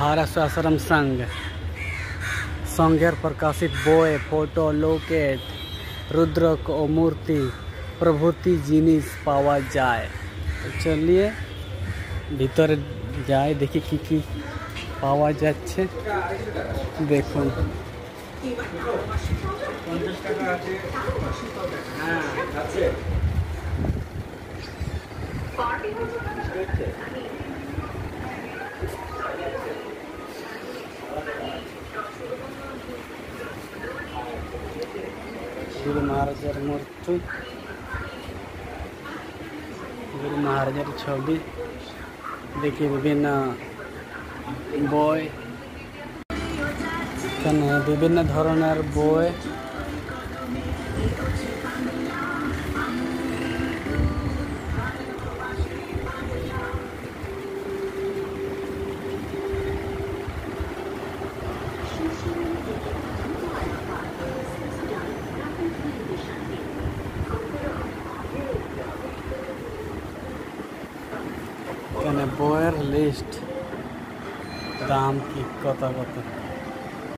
महाराष्ट्र आश्रम संघ संघेर प्रकाशित बोए फोटो लोकेट रुद्रक ও मूर्ति प्रभृति जिनिस पावा যায়। तो चलिए ভিতরে যাই দেখি কি কি পাওয়া যাচ্ছে। দেখুন गुरु महाराजेर मूर्ति, गुरु महाराजेर छवि देखिए, विभिन्न बই এখানে বিভিন্ন ধরনের বই এখানে বইয়ের লিস্ট দাম কি কত কত।